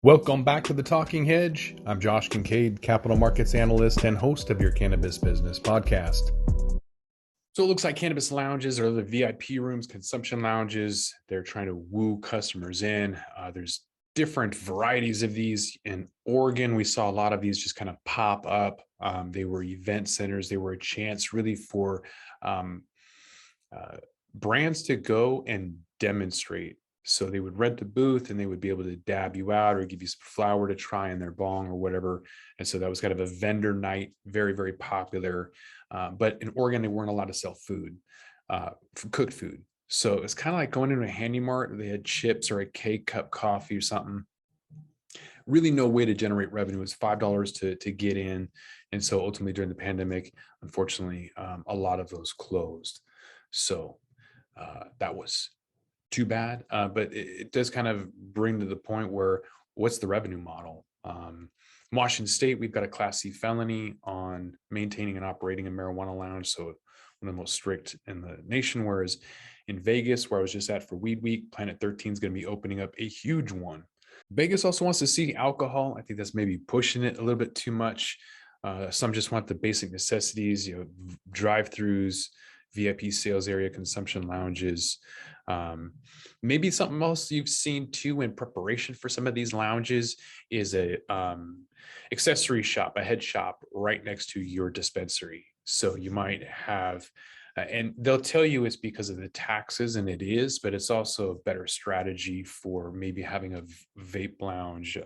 Welcome back to the Talking Hedge. I'm Josh Kincaid, capital markets analyst and host of your cannabis business podcast. So it looks like Cannabis Lounges are the VIP rooms, consumption lounges. They're trying to woo customers in. There's different varieties of these. In Oregon, we saw a lot of these just kind of pop up. They were event centers. They were a chance really for brands to go and demonstrate. So they would rent the booth and they would be able to dab you out or give you some flower to try in their bong or whatever. And so that was kind of a vendor night, very, very popular. But in Oregon, they weren't allowed to sell food, cooked food. So it's kind of like going into a handy mart. They had chips or a K-cup coffee or something. Really no way to generate revenue. It was $5 to get in. And so ultimately during the pandemic, unfortunately, a lot of those closed. So that was too bad, but it does kind of bring to the point where what's the revenue model? Washington State, we've got a Class C felony on maintaining and operating a marijuana lounge, so one of the most strict in the nation. Whereas in Vegas, where I was just at for Weed Week, Planet 13 is going to be opening up a huge one. Vegas also wants to see alcohol. I think that's maybe pushing it a little bit too much. Some just want the basic necessities, drive-throughs, VIP sales area, consumption lounges. Maybe something else you've seen too in preparation for some of these lounges is a accessory shop, a head shop right next to your dispensary. So you might have, and they'll tell you it's because of the taxes, and it is, but it's also a better strategy for maybe having a vape lounge,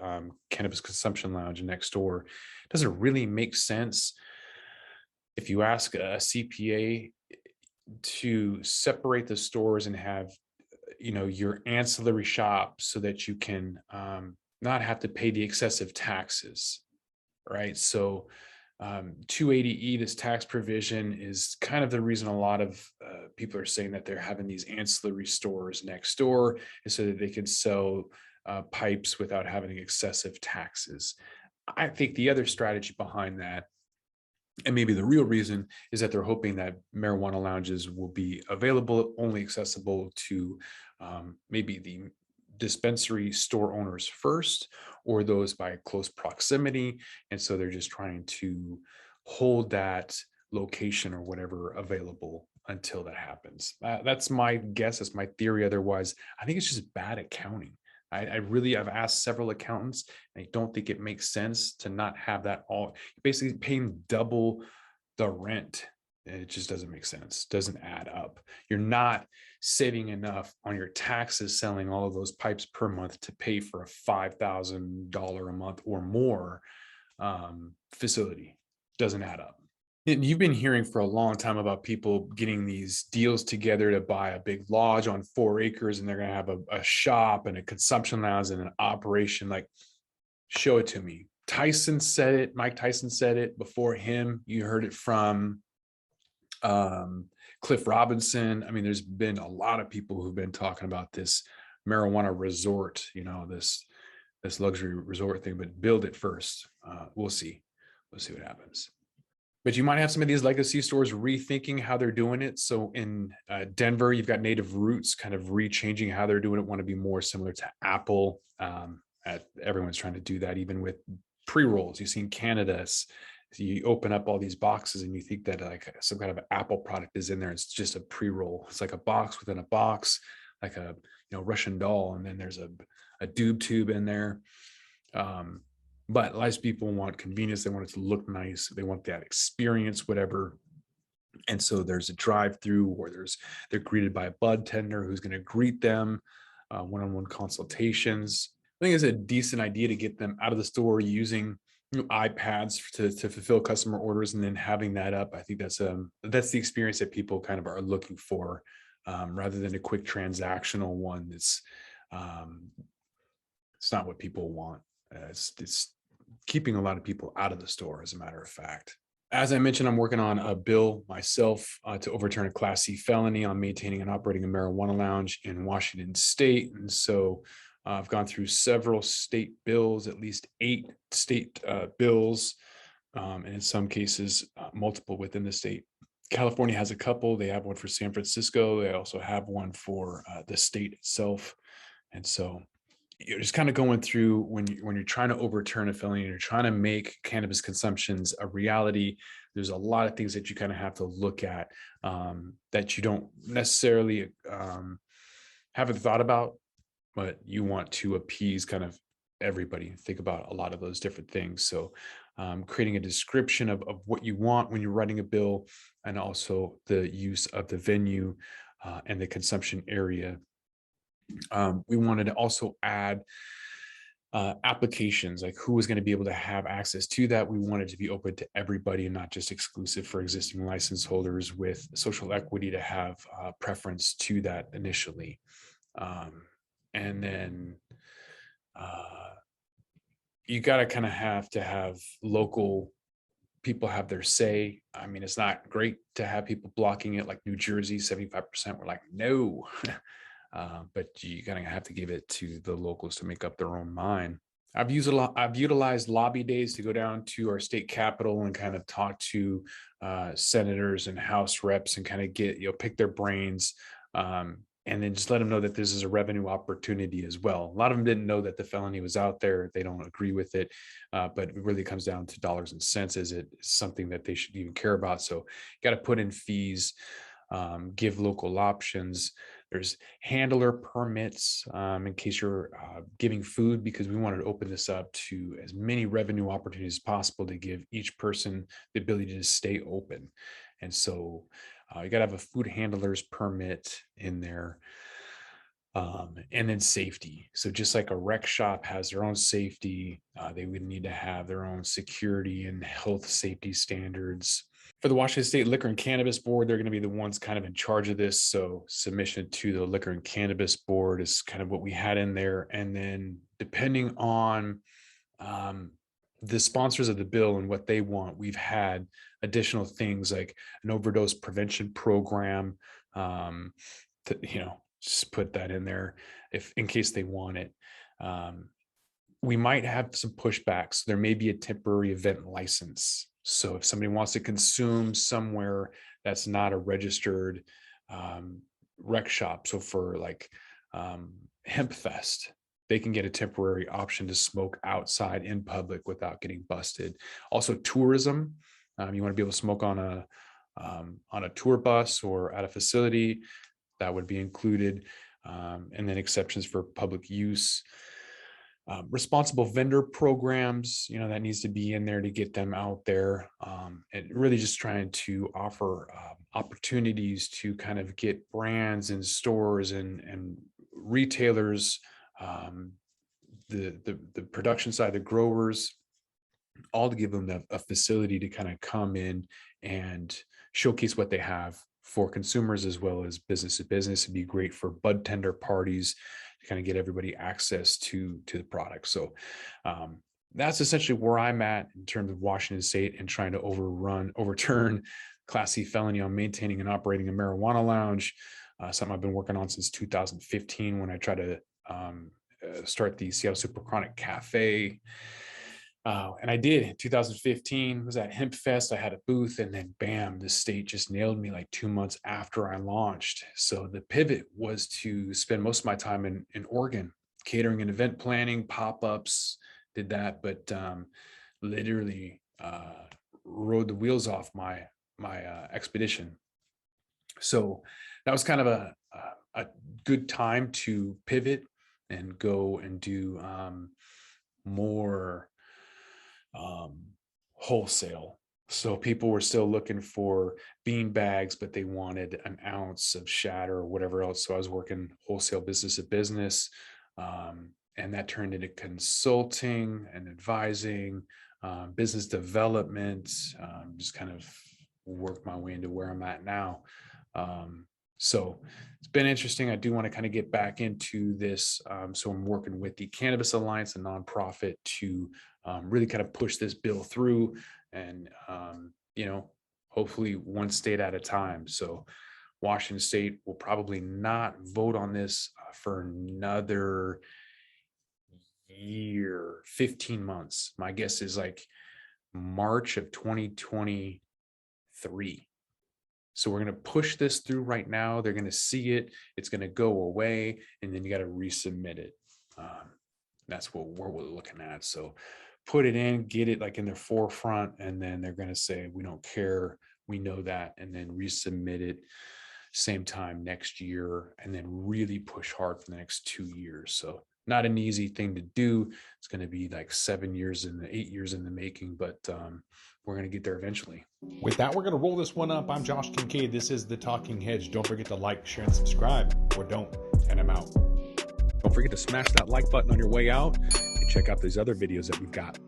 cannabis consumption lounge next door. Does it really make sense? If you ask a CPA to separate the stores and have your ancillary shop so that you can not have to pay the excessive taxes, right? So 280E, this tax provision, is kind of the reason a lot of people are saying that they're having these ancillary stores next door so that they can sell pipes without having excessive taxes. I think the other strategy behind that, and maybe the real reason, is that they're hoping that marijuana lounges will be available, only accessible to maybe the dispensary store owners first, or those by close proximity. And so they're just trying to hold that location or whatever available until that happens. That's my guess. That's my theory. Otherwise, I think it's just bad accounting. I've asked several accountants, and I don't think it makes sense to not have that all, basically paying double the rent. It just doesn't make sense. Doesn't add up. You're not saving enough on your taxes selling all of those pipes per month to pay for a $5,000 a month or more facility. Doesn't add up. And you've been hearing for a long time about people getting these deals together to buy a big lodge on 4 acres, and they're going to have a shop and a consumption lounge and an operation. Like, show it to me. Tyson said it. Mike Tyson said it. Before him, you heard it from Cliff Robinson. I mean, there's been a lot of people who've been talking about this marijuana resort, this luxury resort thing, but build it first. We'll see what happens. But you might have some of these legacy stores rethinking how they're doing it. So in Denver, you've got Native Roots kind of rechanging how they're doing it, want to be more similar to Apple. Everyone's trying to do that, even with pre-rolls. You see in Canada, you open up all these boxes and you think that like some kind of Apple product is in there. It's just a pre-roll. It's like a box within a box, like a Russian doll, and then there's a doob tube in there. But lots of people want convenience. They want it to look nice. They want that experience, whatever. And so there's a drive-through where they're greeted by a bud tender who's going to greet them, one-on-one consultations. I think it's a decent idea to get them out of the store using iPads to fulfill customer orders, and then having that up. I think that's the experience that people kind of are looking for, rather than a quick transactional one. It's not what people want. It's keeping a lot of people out of the store, as a matter of fact. As I mentioned, I'm working on a bill myself to overturn a Class C felony on maintaining and operating a marijuana lounge in Washington State. And so I've gone through several state bills, at least 8 state bills, and in some cases, multiple within the state. California has a couple. They have one for San Francisco. They also have one for the state itself. And so you're just kind of going through when you're trying to overturn a felony, you're trying to make cannabis consumptions a reality. There's a lot of things that you kind of have to look at that you don't necessarily haven't thought about, but you want to appease kind of everybody. Think about a lot of those different things. So creating a description of what you want when you're writing a bill, and also the use of the venue and the consumption area. We wanted to also add applications, like who was going to be able to have access to that. We wanted to be open to everybody and not just exclusive for existing license holders with social equity to have preference to that initially. And then you got to kind of have local people have their say. I mean, it's not great to have people blocking it, like New Jersey, 75% were like, no. But you kind of have to give it to the locals to make up their own mind. I've utilized lobby days to go down to our state capitol and kind of talk to senators and House reps and kind of get, pick their brains, and then just let them know that this is a revenue opportunity as well. A lot of them didn't know that the felony was out there. They don't agree with it, but it really comes down to dollars and cents. Is it something that they should even care about? So you got to put in fees, give local options. There's handler permits in case you're giving food, because we wanted to open this up to as many revenue opportunities as possible to give each person the ability to stay open. And so you got to have a food handler's permit in there. And then safety. So just like a rec shop has their own safety, they would need to have their own security and health safety standards. For the Washington State Liquor and Cannabis Board, they're going to be the ones kind of in charge of this. So submission to the Liquor and Cannabis Board is kind of what we had in there. And then depending on the sponsors of the bill and what they want, we've had additional things like an overdose prevention program, to, just put that in there if in case they want it. We might have some pushbacks. There may be a temporary event license. So if somebody wants to consume somewhere that's not a registered rec shop, so for like Hemp Fest, they can get a temporary option to smoke outside in public without getting busted. Also tourism, you want to be able to smoke on a tour bus or at a facility, that would be included. And then exceptions for public use. Responsible vendor programs, that needs to be in there to get them out there. And really just trying to offer opportunities to kind of get brands and stores and retailers, the production side, the growers, all to give them a facility to kind of come in and showcase what they have for consumers as well as business to business. It'd be great for bud tender parties to kind of get everybody access to the product. So that's essentially where I'm at in terms of Washington State and trying to overturn Class C felony on maintaining and operating a marijuana lounge. Something I've been working on since 2015 when I tried to start the Seattle Super Chronic Cafe. And I did in 2015, was at Hemp Fest. I had a booth, and then bam, the state just nailed me like 2 months after I launched. So the pivot was to spend most of my time in Oregon, catering and event planning, pop-ups, did that, but literally rode the wheels off my expedition. So that was kind of a good time to pivot and go and do more wholesale. So people were still looking for bean bags, but they wanted an ounce of shatter or whatever else. So I was working wholesale business to business, and that turned into consulting and advising, business development, just kind of worked my way into where I'm at now. So it's been interesting. I do want to kind of get back into this. So I'm working with the Cannabis Alliance, a nonprofit, to really kind of push this bill through, and hopefully one state at a time. So Washington State will probably not vote on this for another year, 15 months. My guess is like March of 2023. So we're going to push this through right now. They're going to see it. It's going to go away, and then you got to resubmit it. That's what we're looking at. So put it in, get it like in their forefront, and then they're going to say, we don't care. We know that. And then resubmit it same time next year, and then really push hard for the next 2 years. So not an easy thing to do. It's going to be like 7 years and 8 years in the making, but we're going to get there eventually. With that, we're going to roll this one up. I'm Josh Kincaid. This is The Talking Hedge. Don't forget to like, share, and subscribe, or don't, and I'm out. Don't forget to smash that like button on your way out and check out these other videos that we've got.